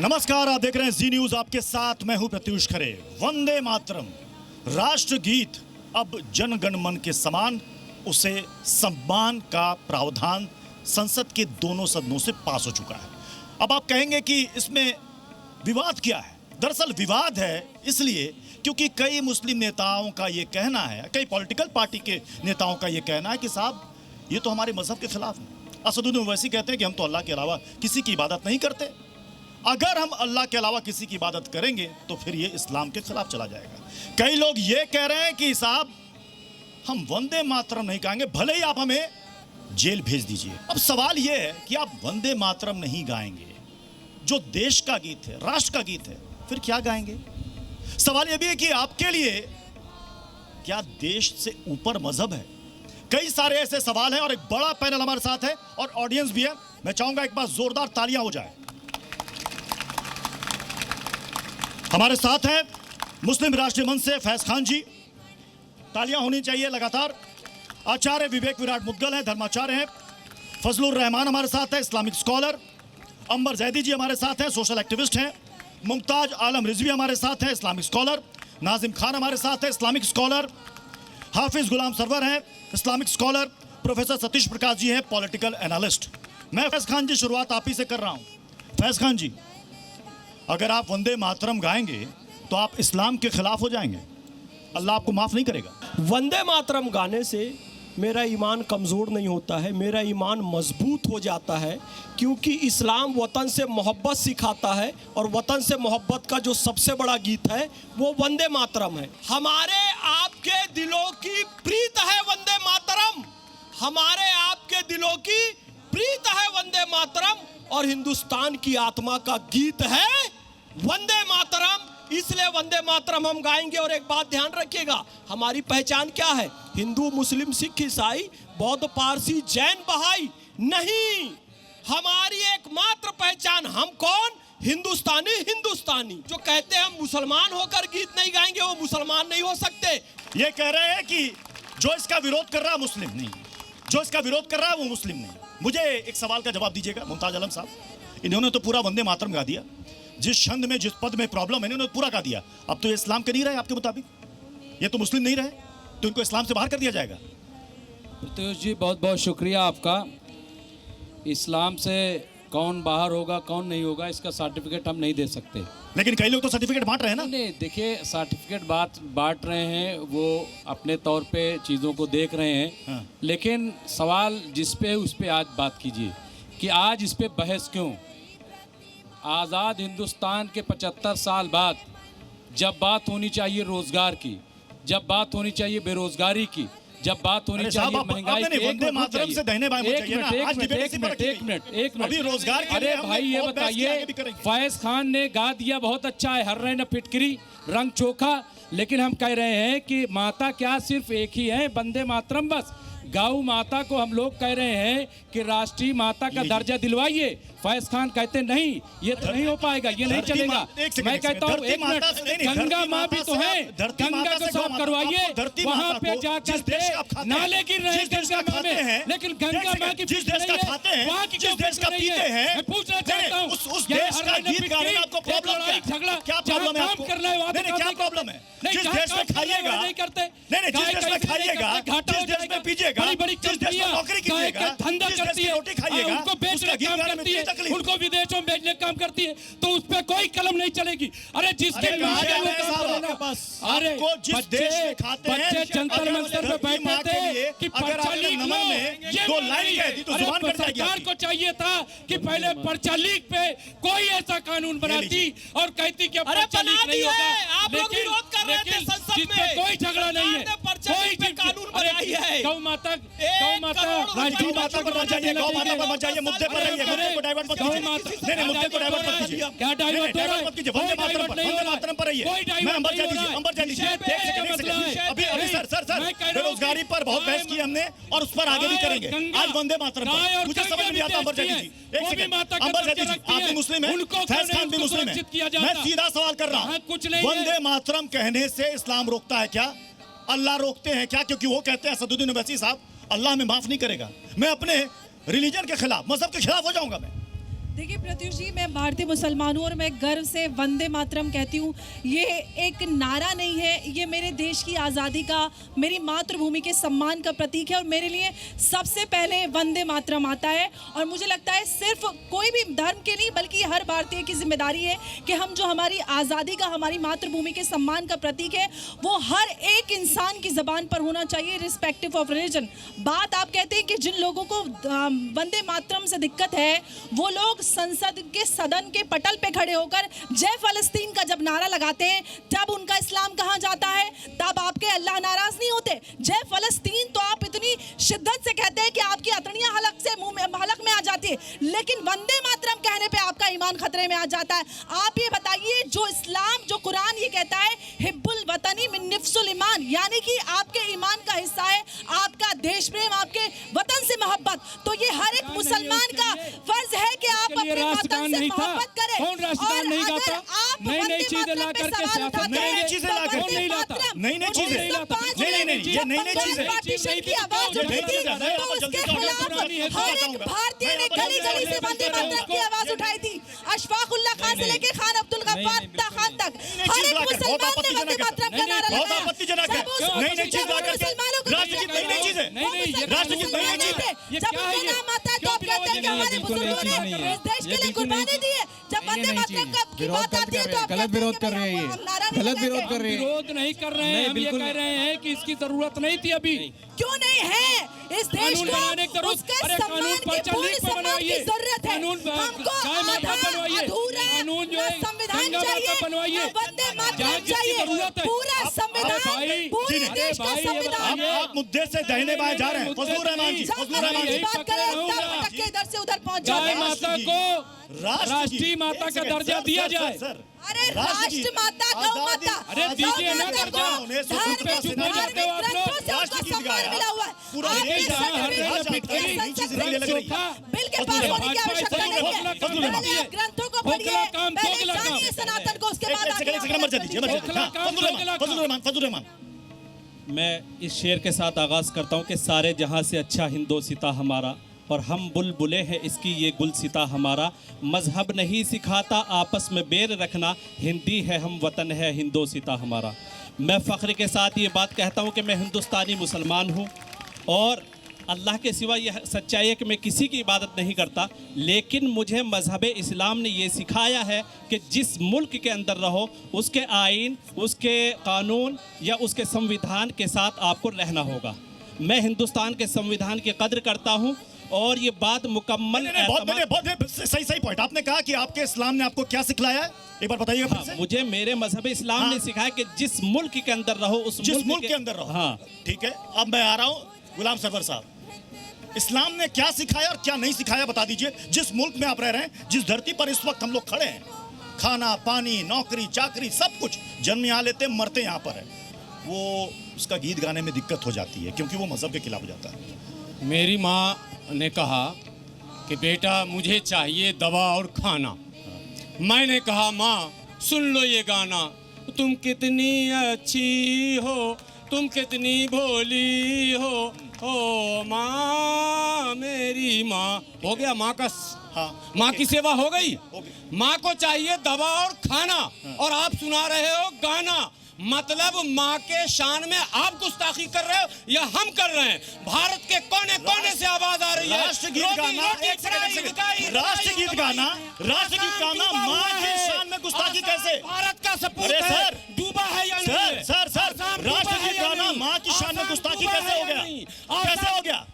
नमस्कार, आप देख रहे हैं जी न्यूज। आपके साथ मैं हूं प्रत्युष खरे। वंदे मातरम राष्ट्रगीत अब जन गण मन के समान उसे सम्मान का प्रावधान संसद के दोनों सदनों से पास हो चुका है। अब आप कहेंगे कि इसमें विवाद क्या है? दरअसल विवाद है इसलिए क्योंकि कई मुस्लिम नेताओं का ये कहना है, कई पॉलिटिकल पार्टी के नेताओं का ये कहना है कि साहब ये तो हमारे मजहब के खिलाफ है। असदुद्दीन ओवैसी कहते हैं कि हम तो अल्लाह के अलावा किसी की इबादत नहीं करते। अगर हम अल्लाह के अलावा किसी की इबादत करेंगे तो फिर ये इस्लाम के खिलाफ चला जाएगा। कई लोग ये कह रहे हैं कि साहब हम वंदे मातरम नहीं गाएंगे, भले ही आप हमें जेल भेज दीजिए। अब सवाल ये है कि आप वंदे मातरम नहीं गाएंगे, जो देश का गीत है, राष्ट्र का गीत है, फिर क्या गाएंगे? सवाल यह भी है कि आपके लिए क्या देश से ऊपर मजहब है? कई सारे ऐसे सवाल हैं और एक बड़ा पैनल हमारे साथ है और ऑडियंस भी है। मैं चाहूंगा एक बार जोरदार तालियां हो जाए। हमारे साथ हैं मुस्लिम राष्ट्रीय मंच से फैज खान जी, तालियां होनी चाहिए लगातार। आचार्य विवेक विराट मुद्गल हैं, धर्माचार्य हैं। फजलुर रहमान हमारे साथ है, इस्लामिक स्कॉलर। अंबर जैदी जी हमारे साथ हैं, सोशल एक्टिविस्ट हैं। मुमताज आलम रिजवी हमारे साथ हैं, इस्लामिक स्कॉलर। नाजिम खान हमारे साथ है, इस्लामिक स्कॉलर। हाफिज गुलाम सरवर हैं, Islamic scholar. Professor Satish Prakash ji हैं, पॉलिटिकल एनालिस्ट। मैं फैज खान जी शुरुआत आप ही से कर रहा हूं। फैज खान जी, अगर आप वंदे मातरम गाएंगे तो आप इस्लाम के खिलाफ हो जाएंगे, अल्लाह आपको माफ नहीं करेगा। वंदे मातरम गाने से मेरा ईमान कमज़ोर नहीं होता है, मेरा ईमान मजबूत हो जाता है, क्योंकि इस्लाम वतन से मोहब्बत सिखाता है और वतन से मोहब्बत का जो सबसे बड़ा गीत है वो वंदे मातरम है। हमारे आपके दिलों की प्रीत है वंदे मातरम, हमारे आपके दिलों की प्रीत है वंदे मातरम, और हिंदुस्तान की आत्मा का गीत है वंदे मातरम। इसलिए वंदे मातरम हम गाएंगे। और एक बात ध्यान रखिएगा, हमारी पहचान क्या है? हिंदू, मुस्लिम, सिख, ईसाई, बौद्ध, पारसी, जैन, बहाई नहीं। हमारी एकमात्र पहचान, हम कौन? हिंदुस्तानी। हिंदुस्तानी जो कहते हैं हम मुसलमान होकर गीत नहीं गाएंगे, वो मुसलमान नहीं हो सकते। ये कह रहे हैं कि जो इसका विरोध कर रहा है मुस्लिम नहीं, जो इसका विरोध कर रहा है वो मुस्लिम नहीं। मुझे एक सवाल का जवाब दीजिएगा मुमताज आलम साहब, इन्होंने तो पूरा वंदे मातरम गा दिया, जिस छंद में जिस पद में प्रॉब्लम है इन्होंने पूरा गा दिया। अब तो ये इस्लाम के नहीं रहे आपके मुताबिक, ये तो मुस्लिम नहीं रहे, तो इनको इस्लाम से बाहर कर दिया जाएगा। प्रत्युष जी बहुत बहुत शुक्रिया आपका। इस्लाम से कौन बाहर होगा कौन नहीं होगा इसका सर्टिफिकेट हम नहीं दे सकते। लेकिन कई लोग तो सर्टिफिकेट बांट रहे हैं ना। नहीं, देखिए सर्टिफिकेट बांट रहे हैं, वो अपने तौर पे चीज़ों को देख रहे हैं। हाँ। लेकिन सवाल जिस पे उस पे आज बात कीजिए कि आज इस पे बहस क्यों? आज़ाद हिंदुस्तान के 75 साल बाद जब बात होनी चाहिए रोजगार की, जब बात होनी चाहिए बेरोजगारी की, जब बात होनी चाहिए महंगाई की, एक मिनट अभी रोजगार के अरे भाई ये बताइए, फैज खान ने गा दिया बहुत अच्छा है, हर रहे न फिटकरी रंग चोखा, लेकिन हम कह रहे हैं कि माता क्या सिर्फ एक ही है, वंदे मातरम बस। गौ माता को हम लोग कह रहे हैं कि राष्ट्रीय माता का दर्जा दिलवाइए। फैज खान कहते नहीं, ये तो नहीं हो पाएगा, ये नहीं चलेगा। मैं कहता हूँ एक मिनट, गंगा माँ भी तो है, गंगा को साफ करवाइए। वहाँ पे जाकर नाले गिर रहे हैं गंगा माँ में, लेकिन गंगा माँ की जिस देश का खाते हैं, वहाँ की जिस देश का पीते हैं, मैं पूछना चाहता हूँ उस देश का गीत गाने में आपको प्रॉब्लम क्या है? क्या प्रॉब्लम है आपको? नहीं, क्या प्रॉब्लम है? जिस देश में खाइएगा, नहीं जिस देश में खाइएगा, जिस देश में पीजिएगा, जिस देश में नौकरी कीजिएगा, धंधा जिस देश करती में है, रोटी खाइएगा, उनको बेचने का काम करती है, उनको विदेशों में भेजने का काम करती है, तो उस पे कोई कलम नहीं चलेगी। अरे जिसके अरे जिस देश में खाते हैं, बच्चे जंतर मंतर पे बैठे थे कि पर्चा लीक लो, ये दो लाइन कहती तो जुबान कट जाएगी। सरकार को चाहिए था कि पहले पर्चा लीक पे कोई ऐसा कानून बनाती और कहती कि पर्चा लीक नहीं होगा। आप लोग विरोध कर रहे थे संसद में, कोई झगड़ा नहीं है, कोई कानून बनाई है। गौ माता राष्ट्रीय माता को बचाइए, गौ माता को बचाइए, मुद्दे पर रहिए, मुद्दे को डाइवर्ट मत कीजिए। नहीं, मुद्दे को डाइवर्ट मत कीजिए। क्या डाइवर्ट मत कीजिए, वंदे मातरम पर रहिए। मैं अंबर जैदी जी, अभी सर बेरोजगारी पर बहुत बहस की हमने और उस पर आगे भी करेंगे। आज वंदे मातरम पर मुझे समझ नहीं आता। अंबर जैदी जी, एक सेकंड, अंबर जैदी जी, आप भी मुस्लिम हैं, फैज खान भी मुस्लिम है, मैं सीधा सवाल कर रहा हूँ, वंदे मातरम कहने से इस्लाम रोकता है क्या? अल्लाह रोकते हैं क्या? क्योंकि वो कहते हैं असदुद्दीन ओवैसी साहब, अल्लाह हमें माफ नहीं करेगा। मैं अपने रिलीजन के खिलाफ, मजहब के खिलाफ हो जाऊंगा मैं। देखिए प्रत्युष जी, मैं भारतीय मुसलमान हूँ और मैं गर्व से वंदे मातरम कहती हूँ। ये एक नारा नहीं है, ये मेरे देश की आज़ादी का, मेरी मातृभूमि के सम्मान का प्रतीक है और मेरे लिए सबसे पहले वंदे मातरम आता है। और मुझे लगता है सिर्फ कोई भी धर्म के नहीं बल्कि हर भारतीय की जिम्मेदारी है कि हम जो हमारी आज़ादी का, हमारी मातृभूमि के सम्मान का प्रतीक है, वो हर एक इंसान की ज़बान पर होना चाहिए, रिस्पेक्टिव ऑफ रिलीजन। बात आप कहते हैं कि जिन लोगों को वंदे मातरम से दिक्कत है, वो लोग संसद के सदन के पटल पे खड़े होकर जय फलस्तीन का जब नारा लगाते हैं, तब उनका इस्लाम कहाँ जाता है? तब आपके अल्लाह नाराज नहीं होते? जय फलस्तीन तो आप इतनी शिद्दत से कहते हैं कि आपकी अतड़ियां हलक से मुंह में, हलक में आ जाती है, लेकिन वंदे मातरम कहने पे आपका ईमान खतरे में आ जाता है। आप ये बताइए, जो इस्लाम, जो कुरान ये कहता है हिब्बुल वतनी मिन निफ्सुल ईमान, यानी कि आपके ईमान का हिस्सा है आपका देश प्रेम, आपके वतन से मोहब्बत। तो ये हर एक मुसलमान का फर्ज है कि आप अपने वतन से मोहब्बत करें। कौन राष्ट्रगान नहीं गाता? आप नई नई चीजें ला करके सियासत, नई नई चीजें ला करके, नहीं लाता, नई नई चीजें, नहीं ये नई नई चीजें, पार्टीशन की आवाज उठाई थी, तो उसके खिलाफ हर एक भारतीय ने गली गली से वंदे मातरम की आवाज उठाई थी। अशफाकुल्लाह खान से लेके खान अब्दुल गफ्फार खान तक हर एक मुसलमान ने वंदे मातरम का नारा बहुत लगाया। आपत्तिजनक है। नई नई चीज ला करके राष्ट्रगीत, नई नई चीजें, राष्ट्रगीत नई नई चीजें। जब उनका नाम आता है तो आप कहते हैं कि हमारे बुजुर्गों ने इस देश के लिए कुर्बानी दी है। जब वंदे मातरम की बात आती है तो आप गलत विरोध कर रहे हैं, गलत विरोध कर रहे हैं। विरोध नहीं कर रहे हैं, हम ये कह रहे हैं कि इसकी जरूरत नहीं थी अभी। क्यों नहीं है? इस देश कानून बनाने की को जरूरत, उसके अरे सम्मान कानून की, पर पूरे चलने सम्मान की जरूरत है। कानून हमको गाय माता आधा बनवाइए, अधूरा कानून जो ना है संविधान गंगा माता चाहिए, बनवाइए, ना वंदे जहाँ मातरम जिसकी चाहिए। जरूरत है। पूरा संविधान, भाई, पूरे अरे देश का भाई, ये संविधान। बताइए। आप मुद्दे से दाहिने बाएं जा रहे हैं। फजलुर रहमान जी, जब फजलुर रहमान की जी, बात करें रहूंगा। तब भटक के इधर से उधर पहुंच जाते गाय हैं। माता को राष्ट्रीय माता का दर्जा दिया जाए। अरे राष्ट्र माता, गौ माता, अरे दीजिए ना दर्जा। धार्मिक चुप हो जाते हो आप लोग। ग्रंथों से उसका सम्मान मिला हुआ है। पूरा आपके देश संसद हर में जगह संसद पिटकरी, में नई चीजें लग रही है। बिल के पास होने की आवश्यकता नहीं है। फजलुर पहले आप ग्रंथों को पढ़िए, खोखला काम, पहले खोखला काम। जानिए सनातन को, उसके बाद आगे एक सेकंड मर्जी दीजिए, मर्जी खोखला काम, खोखला काम। फजलुर रहमान, फजलुर रहमान। मैं इस शेर के साथ आगाज़ करता हूँ कि सारे जहाँ से अच्छा हिंदोसिता हमारा, और हम बुलबुले हैं इसकी ये गुलसिता हमारा। मजहब नहीं सिखाता आपस में बैर रखना, हिंदी है हम वतन है हिंदोसिता हमारा। मैं फ़ख्र के साथ ये बात कहता हूँ कि मैं हिंदुस्तानी मुसलमान हूँ और अल्लाह के सिवा यह सच्चाई है कि मैं किसी की इबादत नहीं करता, लेकिन मुझे मजहब इस्लाम ने ये सिखाया है कि जिस मुल्क के अंदर रहो उसके आइन, उसके कानून या उसके संविधान के साथ आपको रहना होगा। मैं हिंदुस्तान के संविधान की कद्र करता हूँ और ये बात मुकम्मल बहुत सही पॉइंट आपने कहा कि आपके इस्लाम ने आपको क्या सिखलाया है, एक बार बताइए फिर से। मुझे मेरे मजहब इस्लाम ने सिखाया कि जिस मुल्क के अंदर रहो उस जिस मुल्क के अंदर रहो। हाँ ठीक है, अब मैं आ रहा हूँ गुलाम सरवर साहब, इस्लाम ने क्या सिखाया और क्या नहीं सिखाया बता दीजिए। जिस मुल्क में आप रह रहे हैं, जिस धरती पर इस वक्त हम लोग खड़े हैं, खाना पानी नौकरी चाकरी सब कुछ, जन्म यहाँ लेते मरते यहाँ पर है, वो उसका गीत गाने में दिक्कत हो जाती है क्योंकि वो मजहब के खिलाफ हो जाता है। मेरी माँ ने कहा कि बेटा मुझे चाहिए दवा और खाना। मैंने कहा माँ सुन लो ये गाना, तुम कितनी अच्छी हो, तुम कितनी भोली हो माँ मेरी माँ। हो गया माँ का, हाँ, माँ की सेवा हो गई। हो गई। माँ को चाहिए दवा और खाना, और आप सुना रहे हो गाना। मतलब माँ के शान में आप गुस्ताखी कर रहे हो या हम कर रहे हैं? भारत के कोने कोने से आवाज आ रही है। राष्ट्रगीत गाना, राष्ट्रगीत गाना, राष्ट्रगीत गाना माँ के शान में गुस्ताखी कैसे? भारत का सपूत अरे है, सर, डूबा है या नहीं? सर राष्ट्रगीत गाना माँ की शान में गुस्ताखी कैसे हो गया? कैसे हो गया?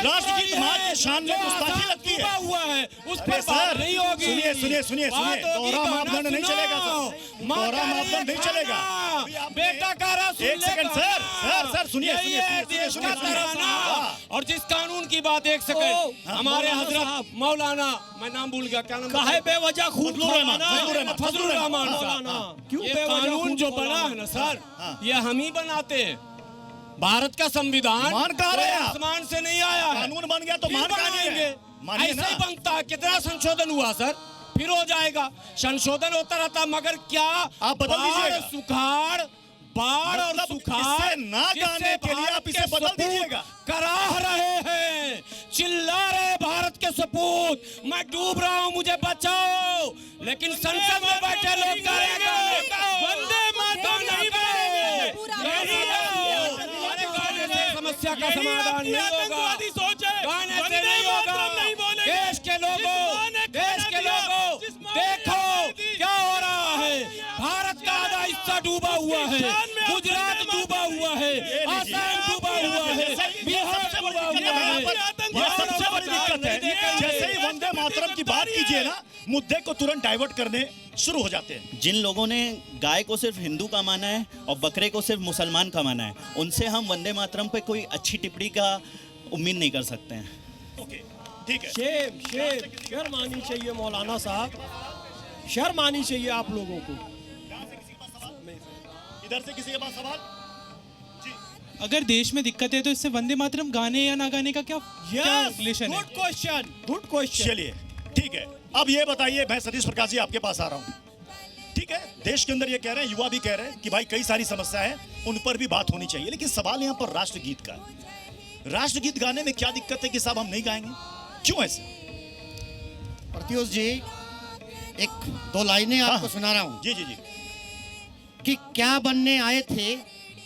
राष्ट्रगीत माँ की शान में गुस्ताखी लगती है। हुआ है उस पर अरे बात सर, नहीं होगी। सुनिए, दोहरा मापदंड नहीं चलेगा सर, दोहरा मापदंड नहीं चलेगा। बेटा कह रहा एक सेकंड सर, सुनिए। और जिस कानून की बात, एक सेकंड, हमारे हजरत मौलाना, मैं नाम भूल गया, क्या नाम? काहे बेवजह खूब फजलुर रहमान साहब। क्यों ये बेवजह कानून खूब जो मौलाना? बना है ना सर, ये हम ही बनाते हैं। भारत का संविधान मान कहाँ रहे हैं आप? आसमान से नहीं आया है। कानून बन गया तो फिर मान कहाँ नहीं बनाएंगे। है? मानिए ऐसे ना। ही बनता है। कितना संशोधन हुआ सर? फिर हो जाएगा, संशोधन होता रहता, मगर क्या आप बदल दीजिएगा। बाढ़ और मतलब सुखाड़ इससे ना गाने के लिए आप इसे बदल दीजिएगा। कराह रहे हैं, चिल्ला रहे भारत के सपूत, मैं डूब रहा हूँ, मुझे बचाओ। लेकिन संसद में बैठे लोग वंदे मातरम नहीं बोलेंगे। समस्या का समाधान नहीं होगा, गाने से नहीं होगा। देश के लोगों देखो क्या हो रहा है। भारत का आधा हिस्सा डूबा हुआ है, गुजरात डूबा हुआ है, आसाम डूबा हुआ है, बिहार डूबा हुआ है। ये सबसे बड़ी दिक्कत है, जैसे ही वंदे मातरम की बात कीजिए ना, मुद्दे को तुरंत डाइवर्ट करने शुरू हो जाते हैं। जिन लोगों ने गाय को सिर्फ हिंदू का माना है और बकरे को सिर्फ मुसलमान का माना है, उनसे हम वंदे मातरम पे कोई अच्छी टिप्पणी का उम्मीद नहीं कर सकते हैं। ओके, ठीक है। शर्म आनी चाहिए मौलाना साहब, शर्म आनी चाहिए आप लोगों को। इधर से किसी के पास सवाल? अगर देश में दिक्कत है तो इससे वंदे मातरम गाने या ना गाने का क्या रिलेशन है? Good question. चलिए ठीक है, अब ये बताइए, मैं सतीश प्रकाश जी आपके पास आ रहा हूँ। ठीक है, देश के अंदर ये कह रहे हैं, युवा भी कह रहे हैं कि भाई कई सारी समस्या है, उन पर भी बात होनी चाहिए, लेकिन सवाल यहाँ पर राष्ट्रगीत का है। राष्ट्रगीत गाने में क्या दिक्कत है कि साहब हम नहीं गाएंगे, क्यों ऐसे? प्रत्युष जी, एक दो लाइनें आपको सुना रहा हूँ। जी जी जी। कि क्या बनने आए थे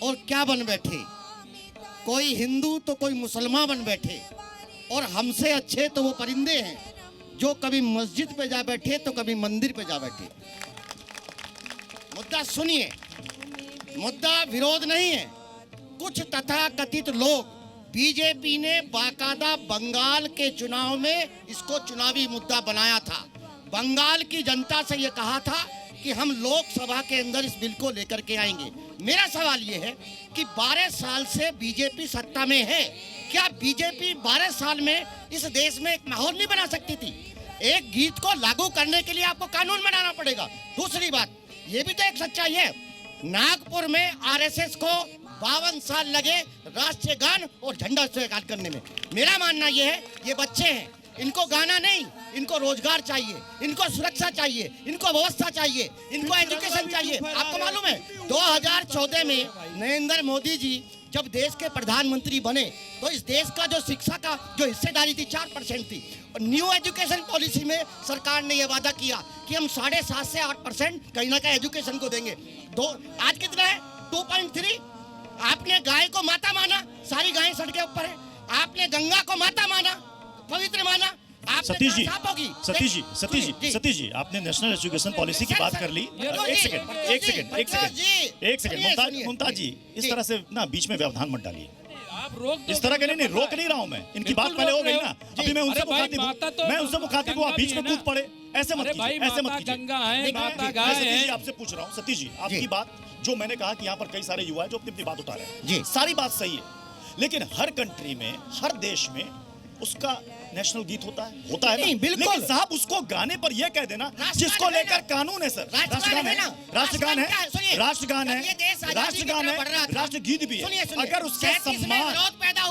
और क्या बन बैठे, कोई हिंदू तो कोई मुसलमान बन बैठे, और हमसे अच्छे तो वो परिंदे हैं जो कभी मस्जिद पे जा बैठे तो कभी मंदिर पे जा बैठे। मुद्दा सुनिए, मुद्दा विरोध नहीं है। कुछ तथाकथित लोग, बीजेपी ने बाकायदा बंगाल के चुनाव में इसको चुनावी मुद्दा बनाया था। बंगाल की जनता से ये कहा था कि हम लोकसभा के अंदर इस बिल को लेकर के आएंगे। मेरा सवाल ये है कि 12 साल से बीजेपी सत्ता में है, क्या बीजेपी 12 साल में इस देश में एक माहौल नहीं बना सकती थी? एक गीत को लागू करने के लिए आपको कानून बनाना पड़ेगा। दूसरी बात, ये भी तो एक सच्चाई है, नागपुर में आरएसएस को 52 साल लगे राष्ट्रीय गान और झंडा स्वीकार करने में। मेरा मानना ये है, ये बच्चे हैं, इनको गाना नहीं, इनको रोजगार चाहिए, इनको सुरक्षा चाहिए, इनको व्यवस्था चाहिए, इनको एजुकेशन चाहिए। आपको मालूम है 2014 में नरेंद्र मोदी जी जब देश के प्रधानमंत्री बने तो इस देश का जो शिक्षा का जो हिस्सेदारी थी 4% थी, और न्यू एजुकेशन पॉलिसी में सरकार ने यह वादा किया कि हम 7.5 से 8% कहीं ना कहीं एजुकेशन को देंगे। आज कितना है? 2.3। आपने गाय को माता माना, सारी गायें सड़क के ऊपर है। आपने गंगा को माता माना, पवित्र माना। सतीश जी, आपने नेशनल एजुकेशन पॉलिसी की बात कर ली। एक सेकंड मुमताज जी, इस तरह से ना बीच में व्यवधान मत डालिए। आप रोक इस तरह के नहीं, रोक नहीं रहा हूँ मैं, इनकी बात पहले हो गई ना, अभी मैं उनसे मुखातिब हूँ, आप बीच में कूद पड़े, ऐसे मत कीजिए, ऐसे मत कीजिए। गंगा है, माता गाय है। आपसे पूछ रहा हूँ सतीश जी, आपकी बात जो मैंने कहा कि यहाँ पर कई सारे युवा है जो अपनी अपनी बात उठा रहे हैं, सारी बात सही है, लेकिन हर कंट्री में, हर देश में उसका नेशनल गीत होता है नहीं, ना? बिल्कुल। लेकिन साहब उसको गाने पर यह कह देना जिसको लेकर कानून है सर, राष्ट्रगान है, राष्ट्रगान है, राष्ट्रगान है, राष्ट्रगान है, राष्ट्रगीत भी है। अगर उसका सम्मान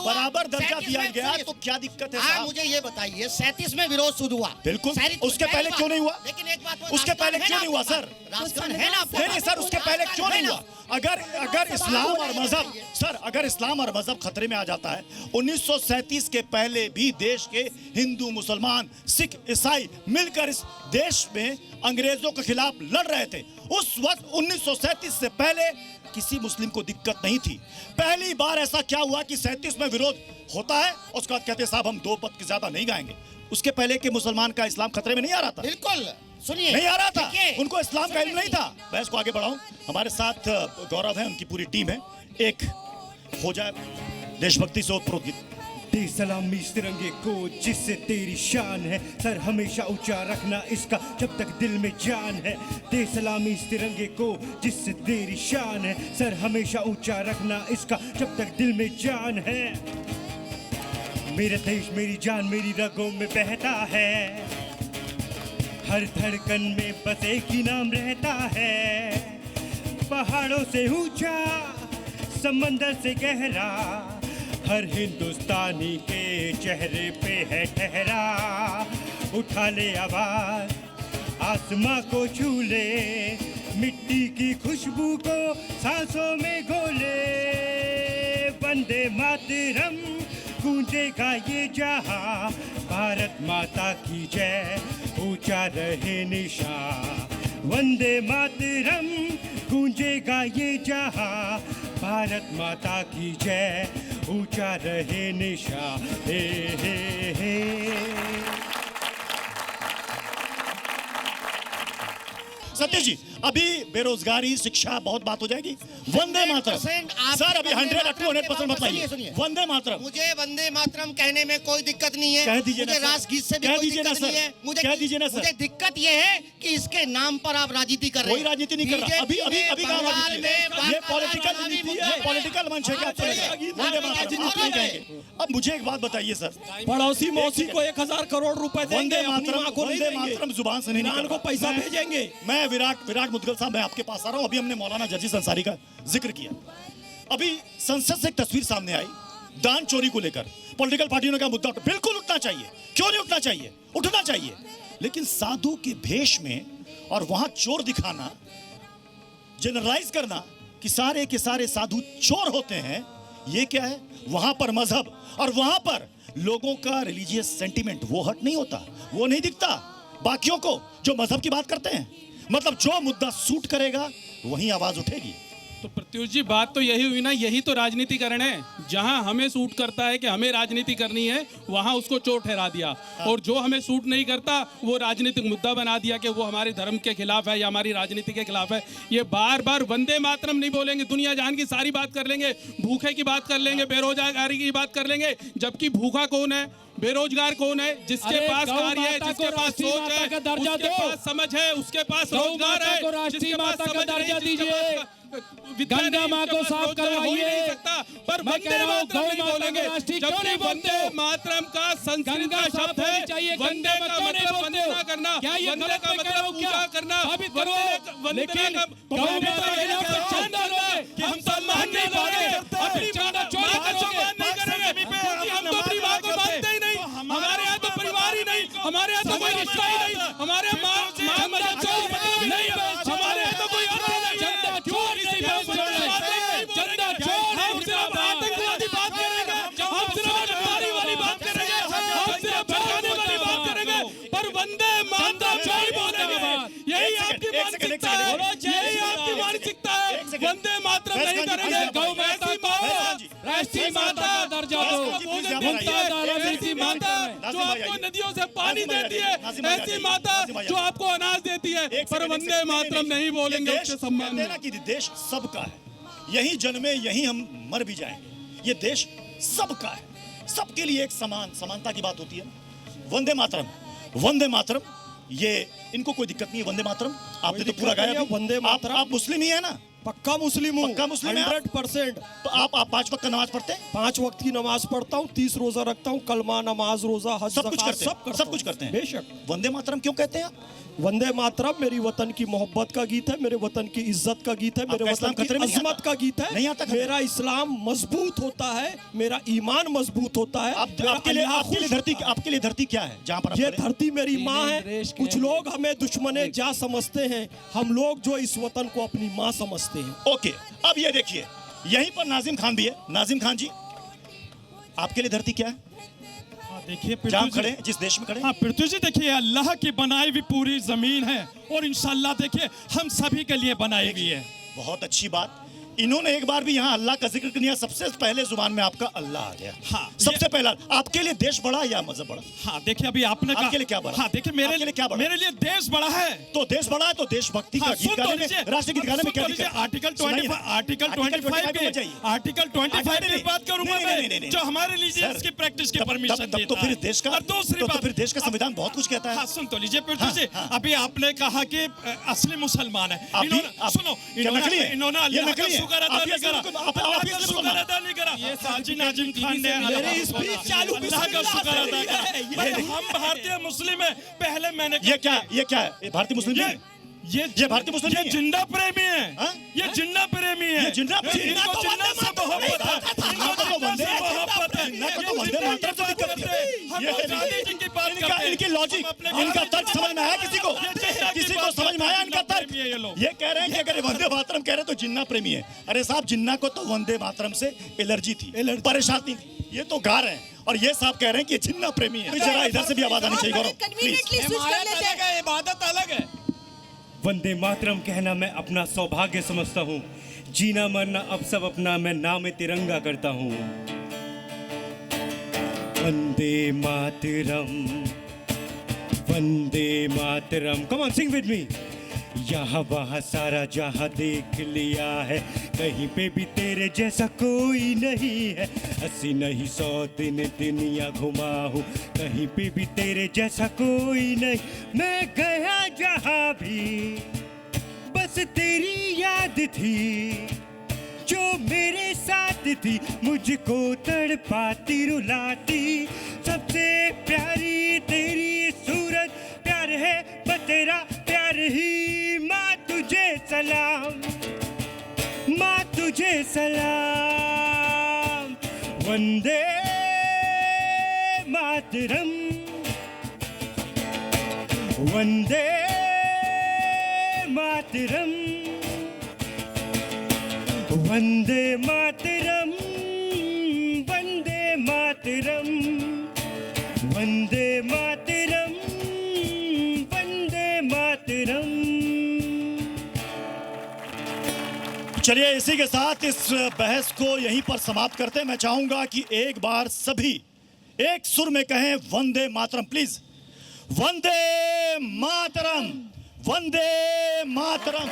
बराबर दर्जा दिया गया तो क्या दिक्कत है साहब? मुझे ये बताइए, 37 में विरोध शुरू हुआ, बिल्कुल, उसके पहले क्यों नहीं हुआ? लेकिन एक बात, उसके पहले क्यों नहीं हुआ सर? राष्ट्रगान है ना? नहीं सर, उसके पहले क्यों नहीं हुआ? अगर इस्लाम और मजहब, सर अगर इस्लाम और मजहब खतरे में आ जाता है, 1937 के पहले भी देश के हिंदू, मुसलमान, सिख, ईसाई मिलकर इस देश में अंग्रेजों के खिलाफ लड़ रहे थे। उस वक्त 1937 से पहले किसी मुस्लिम को दिक्कत नहीं थी। पहली बार ऐसा क्या हुआ कि 37 में विरोध होता है, उसके बाद कहते साहब हम 2 पद के ज्यादा नहीं गाएंगे। उसके पहले के मुसलमान का इस्लाम खतरे में नहीं आ रहा था, बिल्कुल सुनिए, नहीं आ रहा था, उनको इस्लाम का इल्म नहीं था। बहस को आगे बढ़ाऊं, हमारे साथ गौरव है, उनकी पूरी टीम है। एक हो जाए देशभक्ति से ओतप्रोत गीत। दे सलामी इस तिरंगे को जिससे तेरी शान है, सर हमेशा ऊंचा रखना इसका जब तक दिल में जान है। दे सलामी इस तिरंगे को जिससे तेरी शान है, सर हमेशा ऊंचा रखना इसका जब तक दिल में जान है। मेरा देश मेरी जान मेरी रगों में बहता है, हर धड़कन में बस एक ही नाम रहता है। पहाड़ों से ऊंचा, समंदर से गहरा, हर हिंदुस्तानी के चेहरे पे है ठहरा। उठा ले आवाज, आसमां को छू ले, मिट्टी की खुशबू को सांसों में घोले। वंदे मातरम, गूंजेगा ये जहां, भारत माता की जय, ऊंचा रहे निशान। वंदे मातरम, गूंजेगा ये जहां, भारत माता की जय, ऊंचा रहे निशान। हे हे हे। सत्य जी, अभी बेरोजगारी, शिक्षा, बहुत बात हो जाएगी। वंदे मातरम 100% सर, अभी 100 टू 100% बताइए। सुनिए। वंदे मातरम मुझे वंदे मातरम कहने में कोई दिक्कत नहीं है। कह दीजिए ना मुझे सर। राष्ट्रगीत से भी कह कोई दीजिए ना दिक्कत सर। नहीं है। मुझे कह दीजिए ना सर। मुझे दिक्कत ये है कि इसके नाम पर आप राजनीति कर रहे हैं। कोई राजनीति नहीं कर रहा। अभी अभी अभी कहाँ राजनीति है? ये पॉलिटिकल मंच है क्या? वंदे मातरम आप नहीं कहेंगे। अब मुझे एक बात बताइए सर, पड़ोसी मौसी को 1000 करोड़ रुपए देंगे, वंदे अपनी मातरम, माँ को नहीं वंदे देंगे, मातरम जुबान से नहीं ईरान निकल को रहा। पैसा मैं- भेजेंगे। मैं विराट मुदगल साहब, मैं आपके पास आ रहा हूं। अभी हमने मौलाना जजीज अंसारी का जिक्र किया। अभी संसद से एक तस्वीर सामने आई दान चोरी को लेकर। पॉलिटिकल पार्टियों ने कहा मुद्दा बिल्कुल उठना चाहिए, क्यों नहीं उठना चाहिए, उठना चाहिए। लेकिन साधु के भेष में और वहां चोर दिखाना, जनरलाइज करना कि सारे के सारे साधु चोर होते हैं, ये क्या है? वहां पर मजहब और वहां पर लोगों का रिलीजियस सेंटिमेंट वो हट नहीं होता, वो नहीं दिखता बाकियों को जो मजहब की बात करते हैं। मतलब जो मुद्दा सूट करेगा वहीं आवाज उठेगी। तो प्रत्युष जी, बात तो यही हुई ना, यही तो राजनीतिकरण है। जहां हमें सूट करता है कि हमें राजनीति करनी है, वहां उसको चोर ठहरा दिया। और जो हमें सूट नहीं करता वो राजनीतिक मुद्दा बना दिया कि वो हमारे धर्म के खिलाफ है या हमारी राजनीति के खिलाफ है। ये बार बार वंदे मातरम नहीं बोलेंगे, दुनिया जान की सारी बात कर लेंगे, भूखे की बात कर लेंगे, बेरोजगारी की बात कर लेंगे। जबकि भूखा कौन है, बेरोजगार कौन है? जिसके पास कार्य है, जिसके पास सोच है, उसके पास समझ है, उसके पास रोजगार है, राष्ट्रीय माता का दर्जा दीजिए, गंगा माँ को साफ करवाइए। पर मैं कह रहा हूँ, गौ नहीं माता बोलेंगे। को राष्ट्रीय क्यों जबकि नहीं बोलते वंदे हो? मातरम का संस्कृत गंगा का साफ शब्द होनी है। चाहिए, वंदे गंगा का में क्यों नहीं मतलब बोलते हो? वंदना करना, क्या ये वंदे गलत का मैं कह रहा मतलब हूँ क्या? पूजा करना, साबित करो। लेकिन वंदना गौ का माता के नाम पर चंदा लोगे, कि हम सम्मान नहीं करेंगे, अपनी चंदा चोरी माँ का करोगे। सम्मान नहीं करेंगे, क्योंकि हम तो अपनी माँ को मानते ही नहीं। हमारे यहाँ तो परिवार ही नहीं, हमारे यहाँ तो कोई रिश्ता ही नहीं, हमारे माँ चंदा चोर नहीं बेच, हमारे यहाँ तो कोई अर्थ नहीं है। चंदा चोर नहीं बेच रहे हैं। चंदा चोर हम सिर्फ आतंकवादी बात करेंगे, हम सिर्फ अटकवादी वाली बात करेंगे, हम सिर्फ भड़काने वाली बात करेंगे, पर वंदे मातरम नहीं बोलेंगे। यही आपकी मानसिकता है, यही आपकी मानसिकता है। वंदे मातरम नहीं करेंगे। गौ माता को राष्ट्रीय माता का दर्जा दो। ऐसी माता जो आपको नदियों से पानी देती है, ऐसी माता जो आपको अनाज देती है, पर वंदे मातरम नहीं बोलेंगे उसके सम्मान में। कि देश सबका है, यहीं जन्मे यहीं हम मर भी जाएंगे। ये देश सबका है, सबके लिए एक समानता की बात होती है। वंदे मातरम, वंदे मातरम, ये इनको कोई दिक्कत नहीं है। वंदे मातरम आपने तो पूरा गाया। वंदे मातरम। आप मुस्लिम ही है ना? पक्का मुस्लिम हूँ, पक्का मुस्लिम है आप? 100%। तो आप 5 वक्त का नमाज पढ़ते हैं? 5 वक्त की नमाज पढ़ता हूँ, 30 रोजा रखता हूँ, कलमा, नमाज, रोजा, हज, सब कुछ ज़कात, करते हैं, सब कुछ करते हैं। बेशक। वंदे मातरम क्यों कहते हैं आप? वंदे मातरम मेरी वतन की मोहब्बत का गीत है, मेरे वतन की इज्जत का गीत है, मेरे आपका वतन इस्लाम की खतरे में नहीं अजमत आता? का गीत है। नहीं आता खतरे? मेरा इस्लाम मजबूत होता है, मेरा ईमान मजबूत होता है। मेरा आपके लिए अल्लाह खुश आपके लिए धरती क्या है जहाँ पर आप ये खड़े हैं? धरती मेरी माँ है। कुछ लोग हमें दुश्मने जा समझते हैं, हम लोग जो इस वतन को अपनी माँ समझते हैं। ओके, अब ये देखिए, यहीं पर नाजिम खान भी है। नाजिम खान जी, आपके लिए धरती क्या है देखिए जहाँ हम खड़े हैं, जिस देश में खड़े हैं? हाँ पृथ्वी जी, देखिए अल्लाह की बनाई हुई पूरी जमीन है और इंशाल्लाह देखिए हम सभी के लिए बनाई हुई है। बहुत अच्छी बात। इन्होंने एक बार भी यहाँ अल्लाह का जिक्र किया, सबसे पहले जुबान में आपका अल्लाह आ गया। हाँ, सबसे पहला। आपके लिए देश बड़ा या मजहब बड़ा? हाँ देखिए, अभी आपने कहा आपके लिए क्या बड़ा? हाँ देखिए, आपके लिए क्या बड़ा? मेरे लिए देश बड़ा है। तो देश बड़ा है तो देशभक्ति का हाँ, गीत गाने में, राष्ट्रीय गीत गाने में क्या दिक्कत है? आर्टिकल सुनाइए 25 ना। आर्टिकल आर्टिकल 25 पे जाइए। आर्टिकल 25 की बात करूंगा मैं, जो हमारे रिलीजियस की प्रैक्टिस की परमिशन तब तो फिर देश का, और दूसरी तो बात, फिर देश का संविधान बहुत कुछ कहता है। हाँ सुन तो लीजिए पृथ्वी जी, अभी आपने कहा कि असली मुसलमान है। सुनो, इन्होंने अल्लाह का शुक्र अदा नहीं करा, अल्लाह का शुक्र अदा नहीं करा। ये साजी नाजिम खान ने मेरी स्पीच चालू अल्लाह का शुक्र अदा करा। भाई हम भारतीय मुस्लिम है, पहले मैंने ये क्या है? भारतीय मुस्लिम नहीं है? ये भारतीय मुस्लिम ये नहीं है? जिंदा प्रेमी है। हाँ? ये जिन्ना प्रेमी है। ये जिन्ना प्रेमी? इनको जिन्ना से मोहब्बत है। जिन्ना को तो वंदे मोहब्बत है। जिन्ना को तो वंदे मातरम से दिक्कत है। हम ये गांधी जी की बात करते हैं। इनकी लॉजिक, हम अपने इनका गांधी तर्क समझ में आया किसी को? किसी को समझ में आया इनका तर्क? ये लोग ये कह रहे हैं कि अगर वंदे मातरम कह रहे हैं तो जिन्ना प्रेमी है। अरे साहब, जिन्ना को तो वंदे मातरम से एलर्जी थी, परेशानी थी। ये तो गा रहे हैं और ये साहब कह रहे हैं कि ये जिन्ना प्रेमी है। तो जरा इधर से भी आवाज आनी चाहिए गौरव, प्लीज। अलग है, इबादत अलग है। वंदे मातरम कहना मैं अपना सौभाग्य समझता हूँ, जीना मरना अब सब अपना मैं नाम तिरंगा करता हूँ। Vande Mataram, Vande Mataram, come on sing with me. यहाँ वहाँ सारा जहाँ देख लिया है, कहीं पे भी तेरे जैसा कोई नहीं है। 80 नहीं 100 दिन दुनिया घुमा हूँ, कहीं पे भी तेरे जैसा कोई नहीं। मैं गया जहाँ भी बस तेरी याद थी, जो मेरे साथ थी मुझको तड़पाती रुलाती। सबसे प्यारी तेरी सूरत, प्यार है बस तेरा प्यार ही। माँ तुझे सलाम, माँ तुझे सलाम। वंदे मातरम, वंदे मातरम, वंदे मातरम, वंदे मातरम, वंदे मातरम, वंदे मातरम। चलिए इसी के साथ इस बहस को यहीं पर समाप्त करते हैं। मैं चाहूंगा कि एक बार सभी एक सुर में कहें वंदे मातरम, प्लीज। वंदे मातरम, वंदे मातरम।